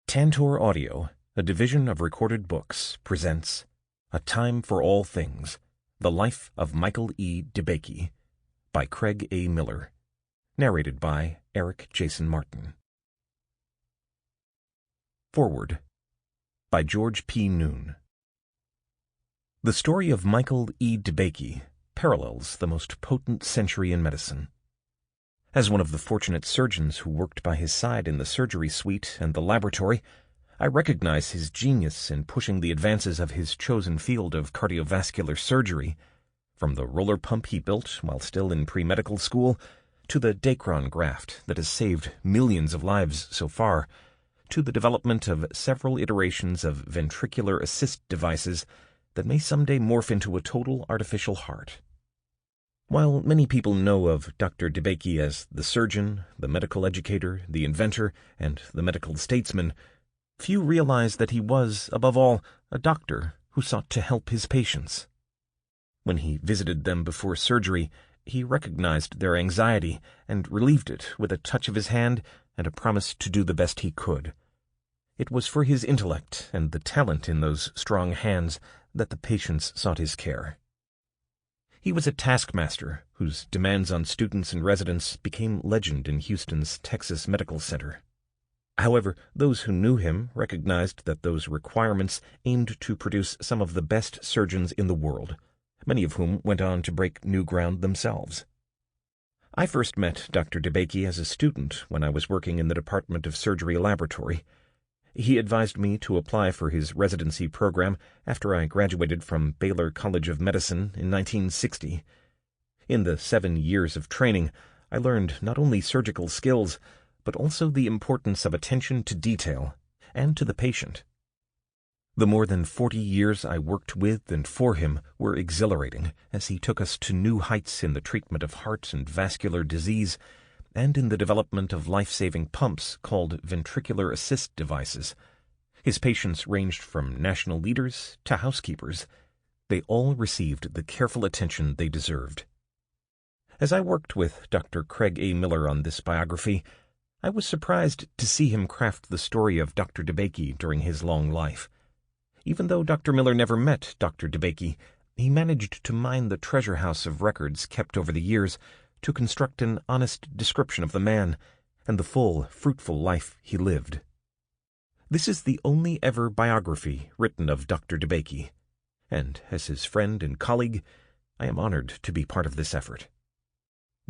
Tantor Audio, a division of Recorded Books, presents A Time for All Things, The Life of Michael E. DeBakey, by Craig A. Miller, narrated by Eric Jason Martin. Foreword, by George P. Noon. The story of Michael E. DeBakey parallels the most potent century in medicine. As one of the fortunate surgeons who worked by his side in the surgery suite and the laboratory, I recognize his genius in pushing the advances of his chosen field of cardiovascular surgery, from the roller pump he built while still in pre-medical school, to the Dacron graft that has saved millions of lives so far, to the development of several iterations of ventricular assist devices that may someday morph into a total artificial heart. While many people know of Dr. DeBakey as the surgeon, the medical educator, the inventor, and the medical statesman, few realize that he was, above all, a doctor who sought to help his patients. When he visited them before surgery, he recognized their anxiety and relieved it with a touch of his hand and a promise to do the best he could. It was for his intellect and the talent in those strong hands that the patients sought his care. He was a taskmaster whose demands on students and residents became legend in Houston's Texas Medical Center. However, those who knew him recognized that those requirements aimed to produce some of the best surgeons in the world, many of whom went on to break new ground themselves. I first met Dr. DeBakey as a student when I was working in the Department of Surgery Laboratory. He advised me to apply for his residency program after I graduated from Baylor College of Medicine in 1960. In the 7 years of training, I learned not only surgical skills, but also the importance of attention to detail and to the patient. The more than 40 years I worked with and for him were exhilarating as he took us to new heights in the treatment of heart and vascular disease and in the development of life-saving pumps called ventricular assist devices. His patients ranged from national leaders to housekeepers. They all received the careful attention they deserved. As I worked with Dr. Craig A. Miller on this biography, I was surprised to see him craft the story of Dr. DeBakey during his long life. Even though Dr. Miller never met Dr. DeBakey, he managed to mine the treasure house of records kept over the years to construct an honest description of the man and the full, fruitful life he lived. This is the only ever biography written of Dr. DeBakey, and as his friend and colleague, I am honored to be part of this effort.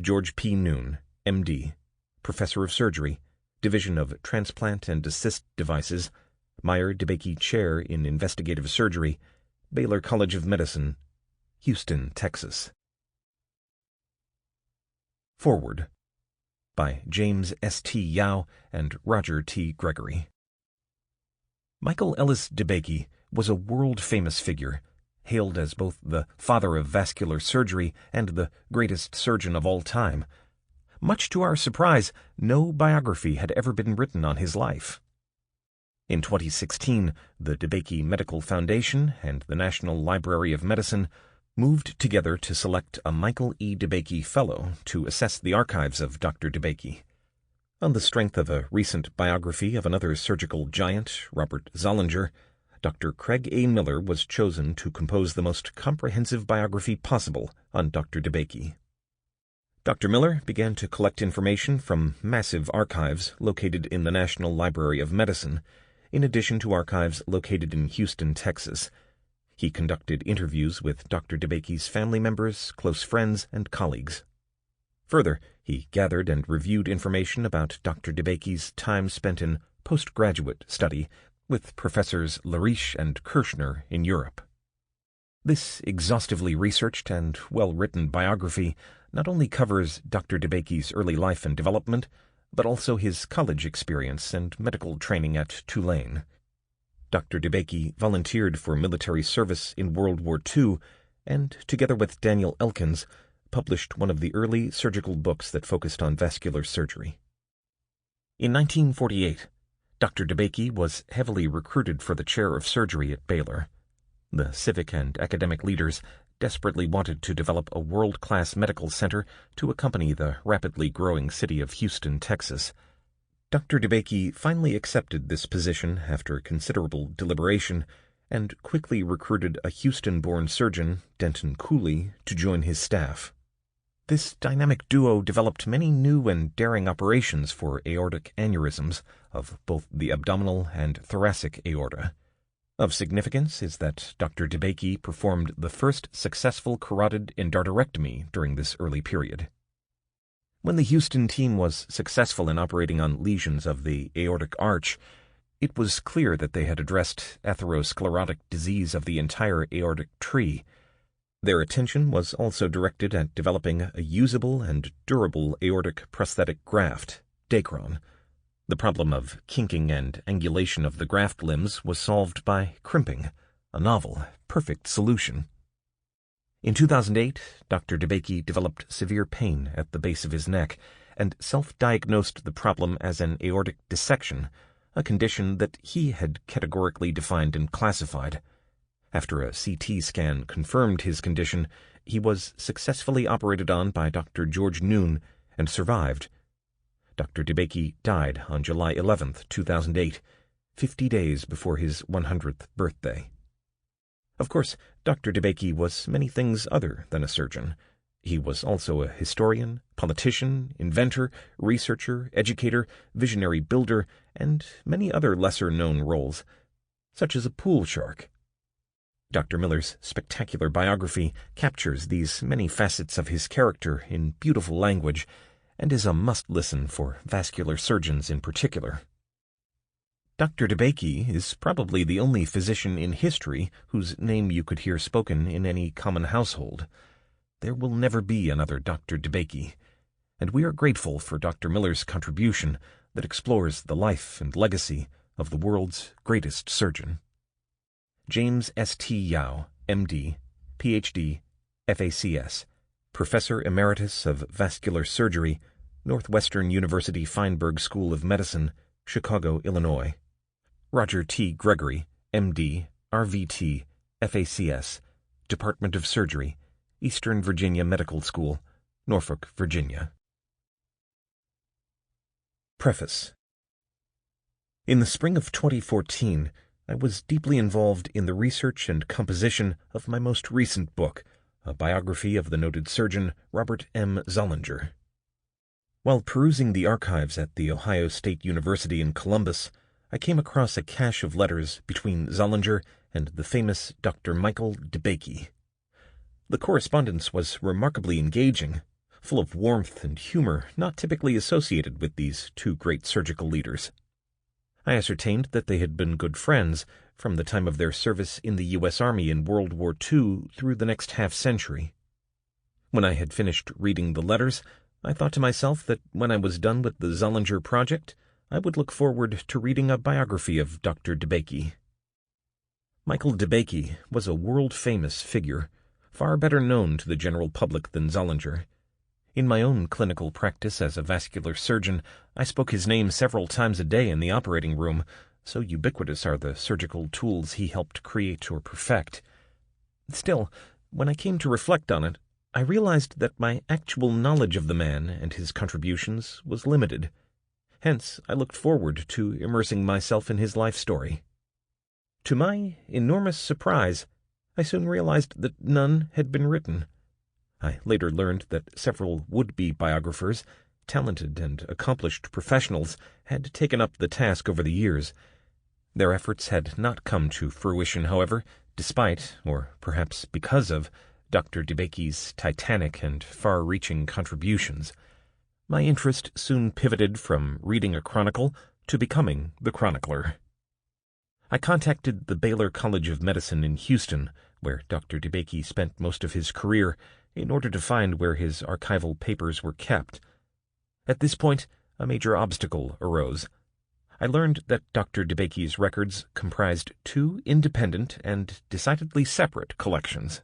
George P. Noon, M.D., Professor of Surgery, Division of Transplant and Assist Devices, Meyer DeBakey Chair in Investigative Surgery, Baylor College of Medicine, Houston, Texas. Foreword, by James S. T. Yao and Roger T. Gregory. Michael Ellis DeBakey was a world-famous figure, hailed as both the father of vascular surgery and the greatest surgeon of all time. Much to our surprise, no biography had ever been written on his life. In 2016, the DeBakey Medical Foundation and the National Library of Medicine moved together to select a Michael E. DeBakey Fellow to assess the archives of Dr. DeBakey. On the strength of a recent biography of another surgical giant, Robert Zollinger, Dr. Craig A. Miller was chosen to compose the most comprehensive biography possible on Dr. DeBakey. Dr. Miller began to collect information from massive archives located in the National Library of Medicine, in addition to archives located in Houston, Texas. He conducted interviews with Dr. DeBakey's family members, close friends, and colleagues. Further, he gathered and reviewed information about Dr. DeBakey's time spent in postgraduate study with Professors Lariche and Kirschner in Europe. This exhaustively researched and well-written biography not only covers Dr. DeBakey's early life and development, but also his college experience and medical training at Tulane. Dr. DeBakey volunteered for military service in World War II and, together with Daniel Elkins, published one of the early surgical books that focused on vascular surgery. In 1948, Dr. DeBakey was heavily recruited for the chair of surgery at Baylor. The civic and academic leaders desperately wanted to develop a world-class medical center to accompany the rapidly growing city of Houston, Texas. Dr. DeBakey finally accepted this position after considerable deliberation and quickly recruited a Houston-born surgeon, Denton Cooley, to join his staff. This dynamic duo developed many new and daring operations for aortic aneurysms of both the abdominal and thoracic aorta. Of significance is that Dr. DeBakey performed the first successful carotid endarterectomy during this early period. When the Houston team was successful in operating on lesions of the aortic arch, it was clear that they had addressed atherosclerotic disease of the entire aortic tree. Their attention was also directed at developing a usable and durable aortic prosthetic graft, Dacron. The problem of kinking and angulation of the graft limbs was solved by crimping, a novel, perfect solution. In 2008, Dr. DeBakey developed severe pain at the base of his neck and self-diagnosed the problem as an aortic dissection, a condition that he had categorically defined and classified. After a CT scan confirmed his condition, he was successfully operated on by Dr. George Noon and survived. Dr. DeBakey died on July 11, 2008, 50 days before his 100th birthday. Of course, Dr. DeBakey was many things other than a surgeon. He was also a historian, politician, inventor, researcher, educator, visionary builder, and many other lesser-known roles, such as a pool shark. Dr. Miller's spectacular biography captures these many facets of his character in beautiful language and is a must-listen for vascular surgeons in particular. Dr. DeBakey is probably the only physician in history whose name you could hear spoken in any common household. There will never be another Dr. DeBakey, and we are grateful for Dr. Miller's contribution that explores the life and legacy of the world's greatest surgeon. James S.T. Yao, M.D., Ph.D., FACS, Professor Emeritus of Vascular Surgery, Northwestern University Feinberg School of Medicine, Chicago, Illinois. Roger T. Gregory, M.D., RVT, FACS, Department of Surgery, Eastern Virginia Medical School, Norfolk, Virginia. Preface. In the spring of 2014, I was deeply involved in the research and composition of my most recent book, a biography of the noted surgeon Robert M. Zollinger. While perusing the archives at The Ohio State University in Columbus, I came across a cache of letters between Zollinger and the famous Dr. Michael DeBakey. The correspondence was remarkably engaging, full of warmth and humor not typically associated with these two great surgical leaders. I ascertained that they had been good friends from the time of their service in the U.S. Army in World War II through the next half-century. When I had finished reading the letters, I thought to myself that when I was done with the Zollinger project, I would look forward to reading a biography of Dr. DeBakey. Michael DeBakey was a world-famous figure, far better known to the general public than Zollinger. In my own clinical practice as a vascular surgeon, I spoke his name several times a day in the operating room, so ubiquitous are the surgical tools he helped create or perfect. Still, when I came to reflect on it, I realized that my actual knowledge of the man and his contributions was limited. Hence, I looked forward to immersing myself in his life story. To my enormous surprise, I soon realized that none had been written. I later learned that several would-be biographers, talented and accomplished professionals, had taken up the task over the years. Their efforts had not come to fruition, however, despite, or perhaps because of, Dr. DeBakey's titanic and far-reaching contributions. My interest soon pivoted from reading a chronicle to becoming the chronicler. I contacted the Baylor College of Medicine in Houston, where Dr. DeBakey spent most of his career, in order to find where his archival papers were kept. At this point, a major obstacle arose. I learned that Dr. DeBakey's records comprised two independent and decidedly separate collections.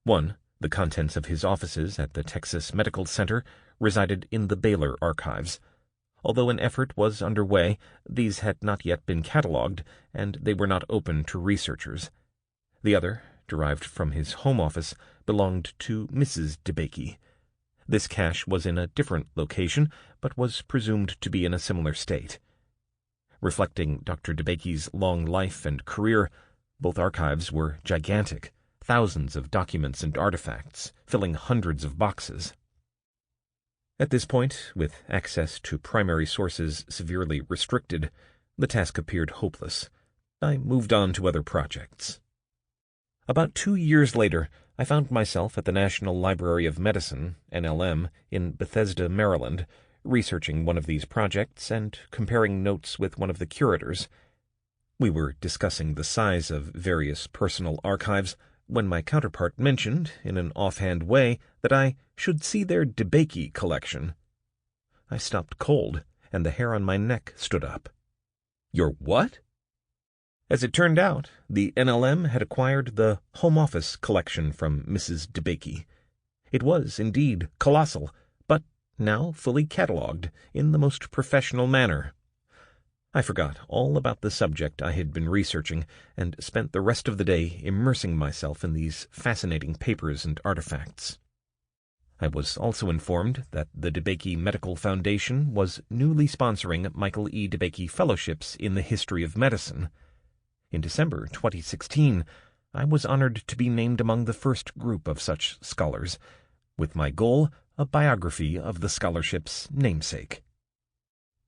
One, the contents of his offices at the Texas Medical Center, resided in the Baylor archives. Although an effort was underway, these had not yet been catalogued, and they were not open to researchers. The other, derived from his home office, belonged to Mrs. DeBakey. This cache was in a different location, but was presumed to be in a similar state. Reflecting Dr. DeBakey's long life and career, both archives were gigantic, thousands of documents and artifacts, filling hundreds of boxes. At this point, with access to primary sources severely restricted, the task appeared hopeless. I moved on to other projects. About 2 years later, I found myself at the National Library of Medicine, NLM, in Bethesda, Maryland, researching one of these projects and comparing notes with one of the curators. We were discussing the size of various personal archives when my counterpart mentioned, in an offhand way, that I should see their DeBakey collection. I stopped cold, and the hair on my neck stood up. "Your what?" As it turned out, the NLM had acquired the Home Office collection from Mrs. DeBakey. It was, indeed, colossal, but now fully catalogued in the most professional manner. I forgot all about the subject I had been researching and spent the rest of the day immersing myself in these fascinating papers and artifacts. I was also informed that the DeBakey Medical Foundation was newly sponsoring Michael E. DeBakey Fellowships in the History of Medicine. In December 2016, I was honored to be named among the first group of such scholars, with my goal a biography of the scholarship's namesake.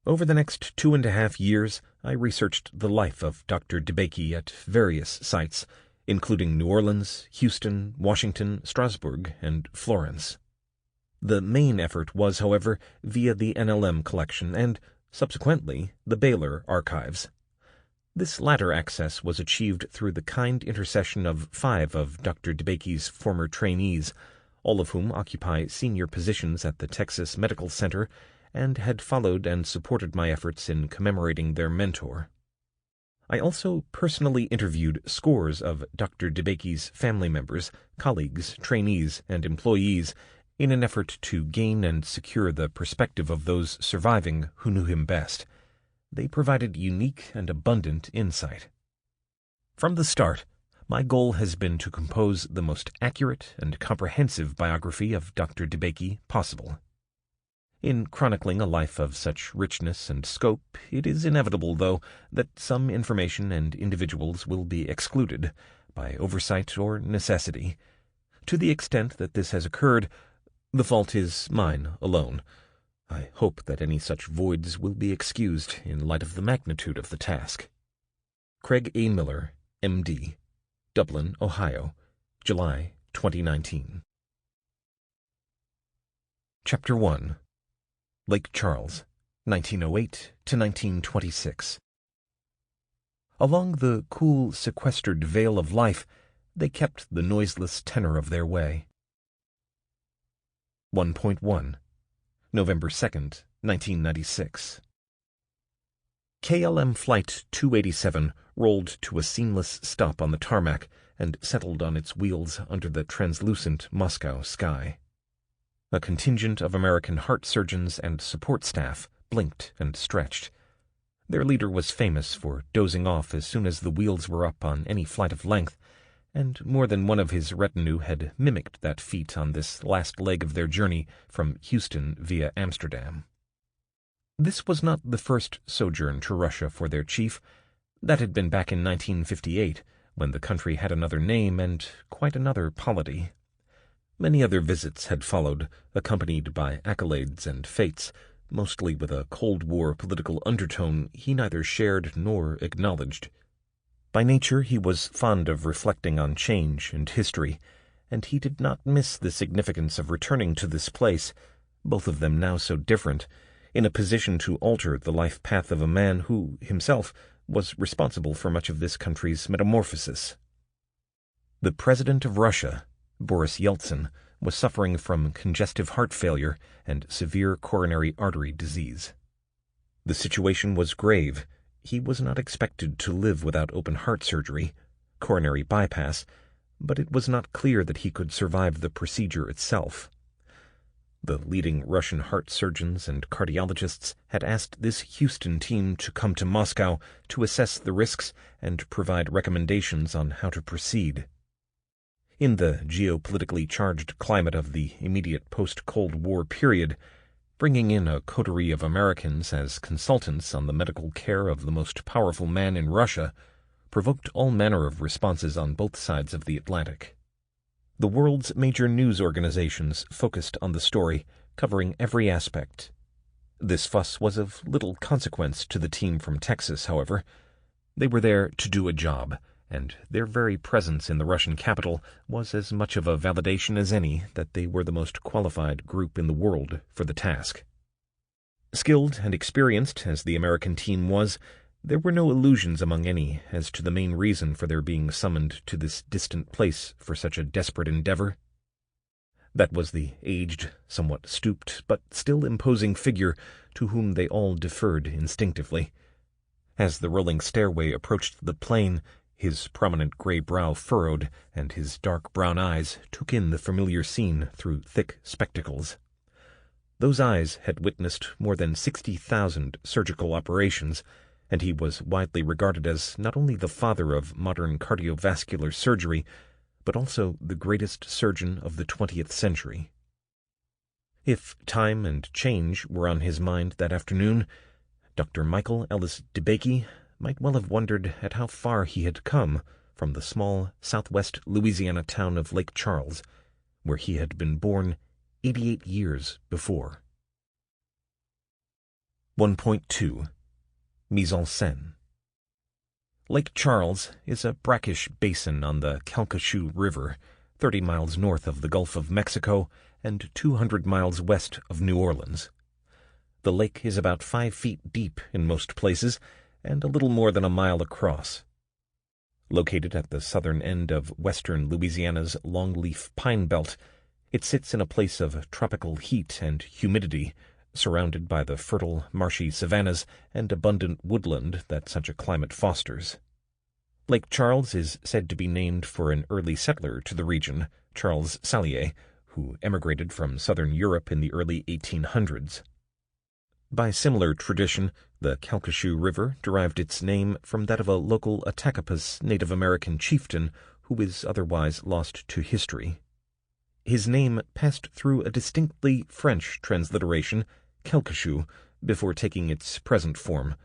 Over the next 2.5 years, I researched the life of Dr. DeBakey at various sites, including New Orleans, Houston, Washington, Strasbourg, and Florence. The main effort was, however, via the NLM collection and, subsequently, the Baylor archives. This latter access was achieved through the kind intercession of 5 of Dr. DeBakey's former trainees, all of whom occupy senior positions at the Texas Medical Center and had followed and supported my efforts in commemorating their mentor. I also personally interviewed scores of Dr. DeBakey's family members, colleagues, trainees, and employees in an effort to gain and secure the perspective of those surviving who knew him best. They provided unique and abundant insight. From the start, my goal has been to compose the most accurate and comprehensive biography of Dr. DeBakey possible. In chronicling a life of such richness and scope, it is inevitable, though, that some information and individuals will be excluded, by oversight or necessity. To the extent that this has occurred, the fault is mine alone. I hope that any such voids will be excused in light of the magnitude of the task. Craig A. Miller, M.D., Dublin, Ohio, July 2019. Chapter 1. Lake Charles, 1908 to 1926. Along the cool, sequestered vale of life, they kept the noiseless tenor of their way. 1.1. November 2nd, 1996. KLM Flight 287 rolled to a seamless stop on the tarmac and settled on its wheels under the translucent Moscow sky. A contingent of American heart surgeons and support staff blinked and stretched. Their leader was famous for dozing off as soon as the wheels were up on any flight of length, and more than one of his retinue had mimicked that feat on this last leg of their journey from Houston via Amsterdam. This was not the first sojourn to Russia for their chief. That had been back in 1958, when the country had another name and quite another polity. Many other visits had followed, accompanied by accolades and fetes, mostly with a Cold War political undertone he neither shared nor acknowledged. By nature he was fond of reflecting on change and history, and he did not miss the significance of returning to this place, both of them now so different, in a position to alter the life path of a man who, himself, was responsible for much of this country's metamorphosis. The President of Russia, Boris Yeltsin, was suffering from congestive heart failure and severe coronary artery disease. The situation was grave. He was not expected to live without open heart surgery, coronary bypass, but it was not clear that he could survive the procedure itself. The leading Russian heart surgeons and cardiologists had asked this Houston team to come to Moscow to assess the risks and provide recommendations on how to proceed. In the geopolitically charged climate of the immediate post-Cold War period, bringing in a coterie of Americans as consultants on the medical care of the most powerful man in Russia provoked all manner of responses on both sides of the Atlantic. The world's major news organizations focused on the story, covering every aspect. This fuss was of little consequence to the team from Texas, however. They were there to do a job, and their very presence in the Russian capital was as much of a validation as any that they were the most qualified group in the world for the task. Skilled and experienced as the American team was, there were no illusions among any as to the main reason for their being summoned to this distant place for such a desperate endeavor. That was the aged, somewhat stooped, but still imposing figure to whom they all deferred instinctively. As the rolling stairway approached the plain, his prominent gray brow furrowed, and his dark brown eyes took in the familiar scene through thick spectacles. Those eyes had witnessed more than 60,000 surgical operations, and he was widely regarded as not only the father of modern cardiovascular surgery, but also the greatest surgeon of the 20th century. If time and change were on his mind that afternoon, Dr. Michael Ellis DeBakey might well have wondered at how far he had come from the small southwest Louisiana town of Lake Charles, where he had been born 88 years before. 1.2 Mise en scène. Lake Charles is a brackish basin on the Calcasieu River, 30 miles north of the Gulf of Mexico and 200 miles west of New Orleans. The lake is about 5 feet deep in most places and a little more than a mile across. Located at the southern end of western Louisiana's longleaf pine belt, it sits in a place of tropical heat and humidity, surrounded by the fertile, marshy savannas and abundant woodland that such a climate fosters. Lake Charles is said to be named for an early settler to the region, Charles Sallier, who emigrated from southern Europe in the early 1800s. By similar tradition, the Calcasieu River derived its name from that of a local Attakapas Native American chieftain who is otherwise lost to history. His name passed through a distinctly French transliteration, Calcasieu, before taking its present form.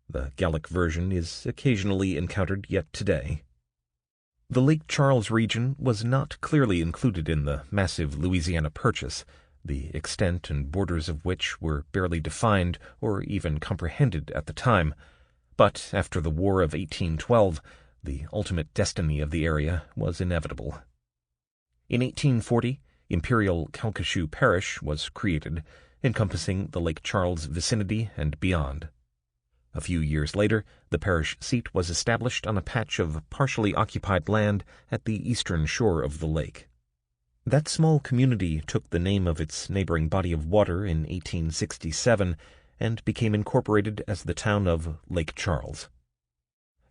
The Gallic version is occasionally encountered yet today. The Lake Charles region was not clearly included in the massive Louisiana Purchase, the extent and borders of which were barely defined or even comprehended at the time, but after the War of 1812, the ultimate destiny of the area was inevitable. In 1840, Imperial Calcasieu Parish was created, encompassing the Lake Charles vicinity and beyond. A few years later, the parish seat was established on a patch of partially occupied land at the eastern shore of the lake. That small community took the name of its neighboring body of water in 1867 and became incorporated as the town of Lake Charles.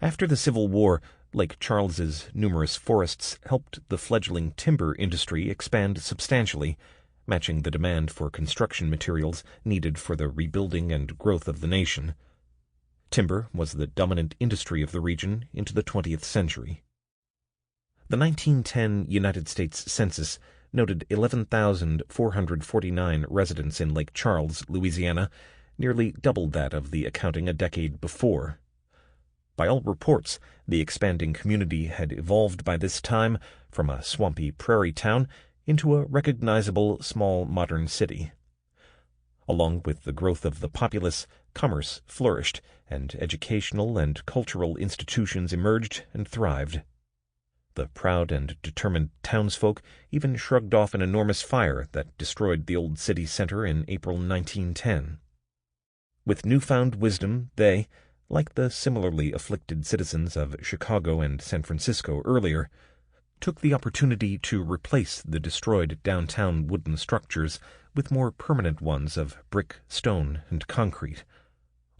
After the Civil War, Lake Charles's numerous forests helped the fledgling timber industry expand substantially, matching the demand for construction materials needed for the rebuilding and growth of the nation. Timber was the dominant industry of the region into the 20th century. The 1910 United States Census noted 11,449 residents in Lake Charles, Louisiana, nearly double that of the accounting a decade before. By all reports, the expanding community had evolved by this time from a swampy prairie town into a recognizable small modern city. Along with the growth of the populace, commerce flourished, and educational and cultural institutions emerged and thrived. The proud and determined townsfolk even shrugged off an enormous fire that destroyed the old city center in April 1910. With newfound wisdom, they, like the similarly afflicted citizens of Chicago and San Francisco earlier, took the opportunity to replace the destroyed downtown wooden structures with more permanent ones of brick, stone, and concrete.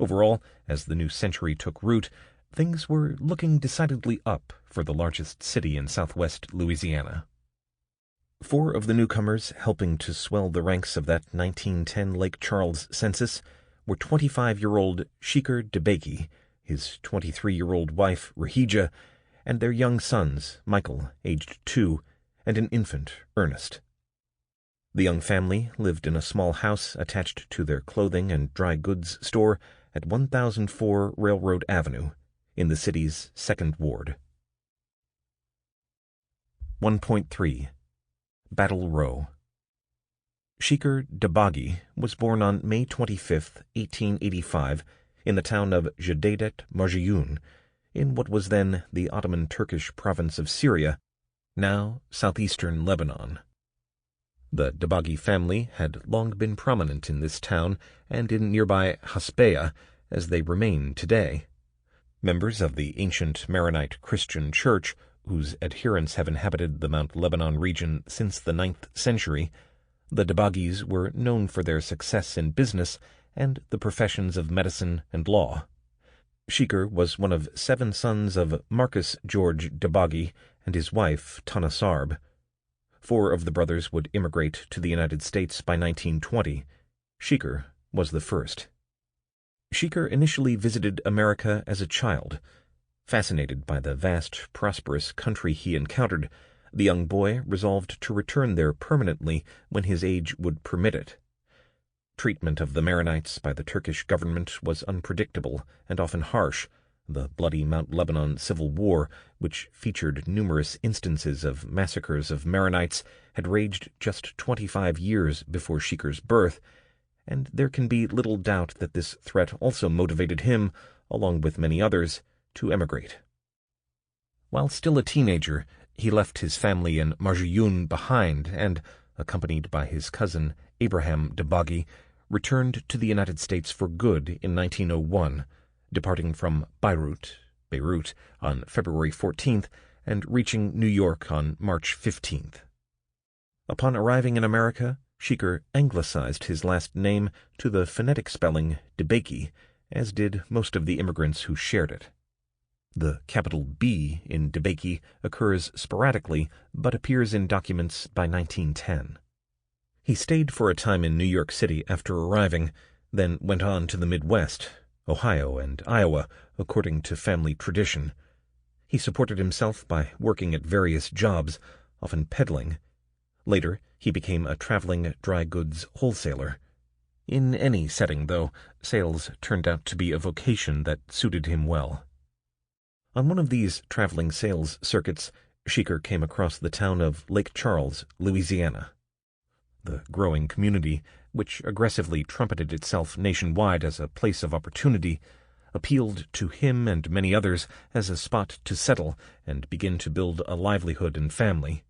Overall, as the new century took root, things were looking decidedly up for the largest city in southwest Louisiana. 4 of the newcomers helping to swell the ranks of that 1910 Lake Charles census were 25-year-old Sheeker DeBakey, his 23-year-old wife Rahija, and their young sons, Michael, aged 2, and an infant, Ernest. The young family lived in a small house attached to their clothing and dry goods store at 1004 Railroad Avenue, in the city's 2nd Ward. 1.3 Battle Row. Shikhar DeBakey was born on May 25, 1885, in the town of Jdedet Marjyoun, in what was then the Ottoman Turkish province of Syria, now southeastern Lebanon. The DeBakey family had long been prominent in this town and in nearby Hasbeya, as they remain today. Members of the ancient Maronite Christian Church, whose adherents have inhabited the Mount Lebanon region since the 9th century, the DeBakeys were known for their success in business and the professions of medicine and law. Shikhar was one of 7 sons of Marcus George DeBakey and his wife, Tana Sarb. 4 of the brothers would immigrate to the United States by 1920. Shikhar was the first. Shikhar initially visited America as a child. Fascinated by the vast, prosperous country he encountered, the young boy resolved to return there permanently when his age would permit it. Treatment of the Maronites by the Turkish government was unpredictable and often harsh. The bloody Mount Lebanon Civil War, which featured numerous instances of massacres of Maronites, had raged just 25 years before Shikhar's birth, and there can be little doubt that this threat also motivated him, along with many others, to emigrate. While still a teenager, he left his family in Marjyoun behind and, accompanied by his cousin Abraham DeBakey, returned to the United States for good in 1901, departing from Beirut, on February 14th and reaching New York on March 15th. Upon arriving in America, Shikhar anglicized his last name to the phonetic spelling DeBakey, as did most of the immigrants who shared it. The capital B in DeBakey occurs sporadically, but appears in documents by 1910. He stayed for a time in New York City after arriving, then went on to the Midwest, Ohio and Iowa, according to family tradition. He supported himself by working at various jobs, often peddling. Later, he became a traveling dry goods wholesaler. In any setting, though, sales turned out to be a vocation that suited him well. On one of these traveling sales circuits, Shikhar came across the town of Lake Charles, Louisiana. The growing community, which aggressively trumpeted itself nationwide as a place of opportunity, appealed to him and many others as a spot to settle and begin to build a livelihood and family.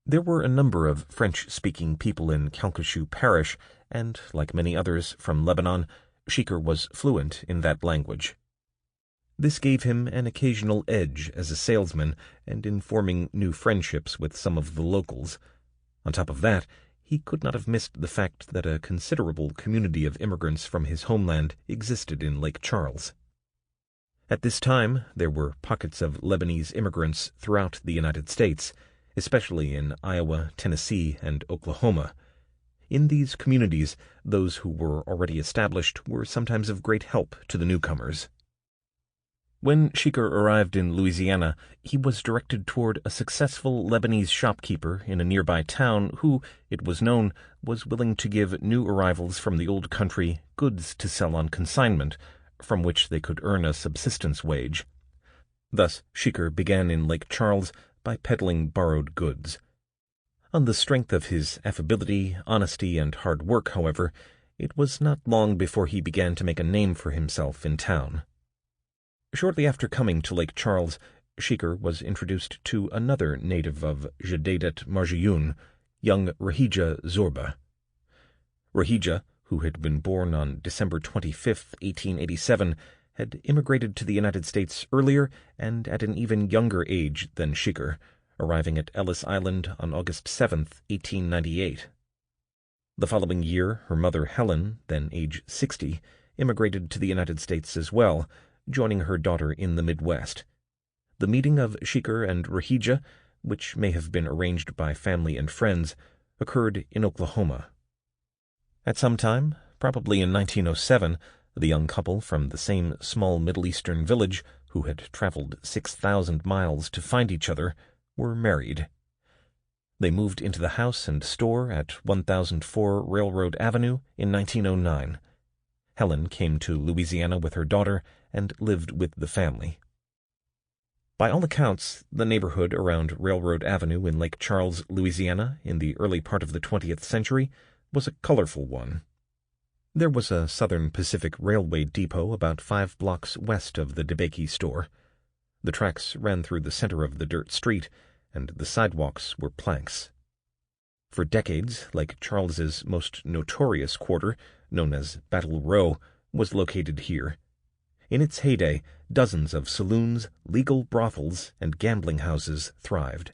There were a number of French-speaking people in Calcasieu Parish, and, like many others from Lebanon, Shikhar was fluent in that language. This gave him an occasional edge as a salesman and in forming new friendships with some of the locals. On top of that, he could not have missed the fact that a considerable community of immigrants from his homeland existed in Lake Charles. At this time, there were pockets of Lebanese immigrants throughout the United States, especially in Iowa, Tennessee, and Oklahoma. In these communities, those who were already established were sometimes of great help to the newcomers. When Shikhar arrived in Louisiana, he was directed toward a successful Lebanese shopkeeper in a nearby town who, it was known, was willing to give new arrivals from the old country goods to sell on consignment, from which they could earn a subsistence wage. Thus, Shikhar began in Lake Charles by peddling borrowed goods. On the strength of his affability, honesty, and hard work, however, it was not long before he began to make a name for himself in town. Shortly after coming to Lake Charles, Shikhar was introduced to another native of Jdedet Marjyoun, young Rahija Zorba. Rahija, who had been born on December 25, 1887, had immigrated to the United States earlier and at an even younger age than Shikhar, arriving at Ellis Island on August 7, 1898. The following year, her mother Helen, then age 60, immigrated to the United States as well, joining her daughter in the Midwest. The meeting of Shikhar and Rahija, which may have been arranged by family and friends, occurred in Oklahoma. At some time, probably in 1907, the young couple from the same small Middle Eastern village, who had traveled 6,000 miles to find each other, were married. They moved into the house and store at 1004 Railroad Avenue in 1909. Helen came to Louisiana with her daughter and lived with the family. By all accounts, the neighborhood around Railroad Avenue in Lake Charles, Louisiana, in the early part of the 20th century, was a colorful one. There was a Southern Pacific Railway depot about 5 blocks west of the DeBakey store. The tracks ran through the center of the dirt street, and the sidewalks were planks. For decades, Lake Charles's most notorious quarter, known as Battle Row, was located here. In its heyday, dozens of saloons, legal brothels, and gambling houses thrived.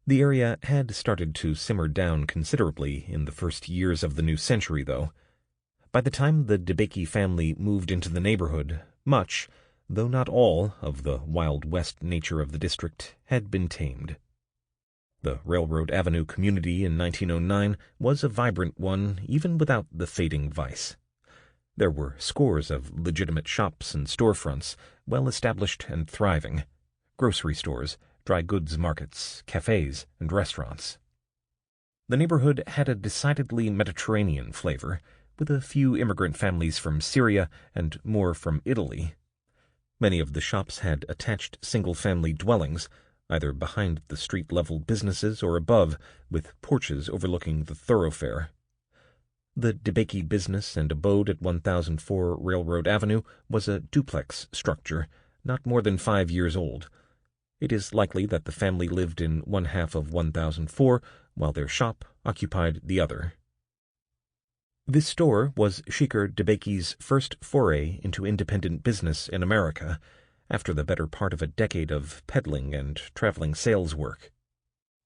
The area had started to simmer down considerably in the first years of the new century, though. By the time the DeBakey family moved into the neighborhood, much, though not all, of the Wild West nature of the district had been tamed. The Railroad Avenue community in 1909 was a vibrant one, even without the fading vice. There were scores of legitimate shops and storefronts, well-established and thriving, grocery stores, dry goods markets, cafes, and restaurants. The neighborhood had a decidedly Mediterranean flavor, with a few immigrant families from Syria and more from Italy. Many of the shops had attached single-family dwellings, either behind the street-level businesses or above, with porches overlooking the thoroughfare. The DeBakey business and abode at 1004 Railroad Avenue was a duplex structure, not more than 5 years old. It is likely that the family lived in one half of 1004, while their shop occupied the other. This store was Sheikher DeBakey's first foray into independent business in America, after the better part of a decade of peddling and traveling sales work.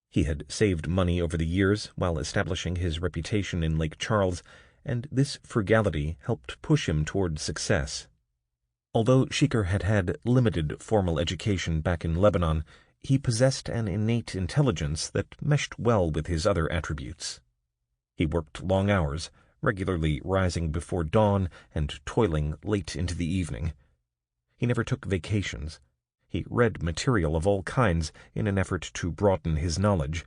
He had saved money over the years while establishing his reputation in Lake Charles, and this frugality helped push him toward success. Although Sheikher had had limited formal education back in Lebanon, he possessed an innate intelligence that meshed well with his other attributes. He worked long hours, regularly rising before dawn and toiling late into the evening. He never took vacations. He read material of all kinds in an effort to broaden his knowledge.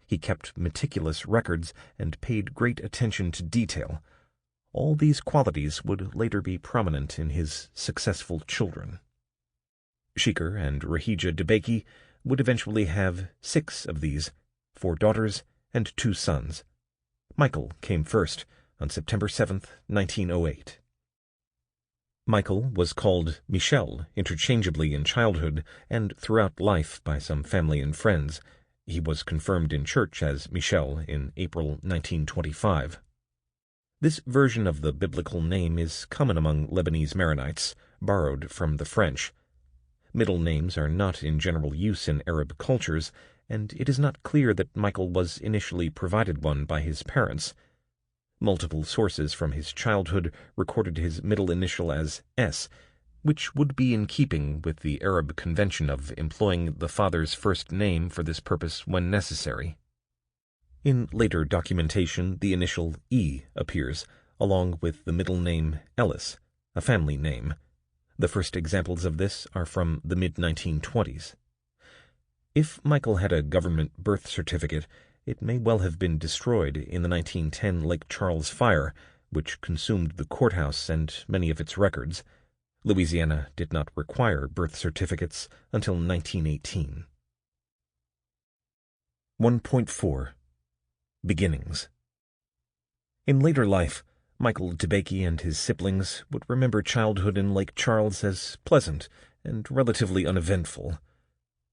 He kept meticulous records and paid great attention to detail. All these qualities would later be prominent in his successful children. Sheikher and Rahijah DeBakey would eventually have 6 of these, 4 daughters and 2 sons. Michael came first, on September 7, 1908. Michael was called Michel interchangeably in childhood and throughout life by some family and friends. He was confirmed in church as Michel in April 1925. This version of the biblical name is common among Lebanese Maronites, borrowed from the French. Middle names are not in general use in Arab cultures, and it is not clear that Michael was initially provided one by his parents. Multiple sources from his childhood recorded his middle initial as S, which would be in keeping with the Arab convention of employing the father's first name for this purpose when necessary. In later documentation, the initial E appears, along with the middle name Ellis, a family name. The first examples of this are from the mid-1920s. If Michael had a government birth certificate, it may well have been destroyed in the 1910 Lake Charles fire, which consumed the courthouse and many of its records. Louisiana did not require birth certificates until 1918. 1.4 Beginnings. In later life, Michael DeBakey and his siblings would remember childhood in Lake Charles as pleasant and relatively uneventful.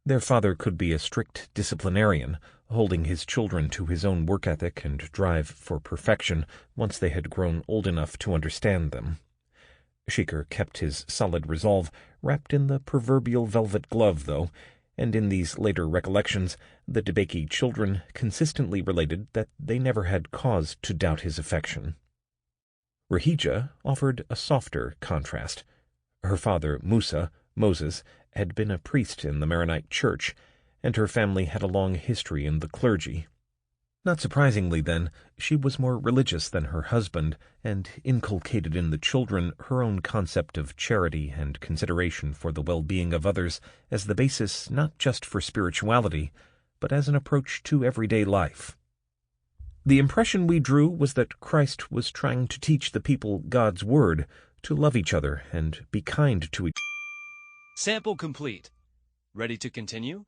Their father could be a strict disciplinarian, holding his children to his own work ethic and drive for perfection once they had grown old enough to understand them. Sheikher kept his solid resolve wrapped in the proverbial velvet glove, though, and in these later recollections, the DeBakey children consistently related that they never had cause to doubt his affection. Rahijah offered a softer contrast. Her father, Moses, had been a priest in the Maronite church, and her family had a long history in the clergy. Not surprisingly, then, she was more religious than her husband, and inculcated in the children her own concept of charity and consideration for the well-being of others as the basis not just for spirituality, but as an approach to everyday life. The impression we drew was that Christ was trying to teach the people God's Word, to love each other and be kind to each other. Sample complete. Ready to continue?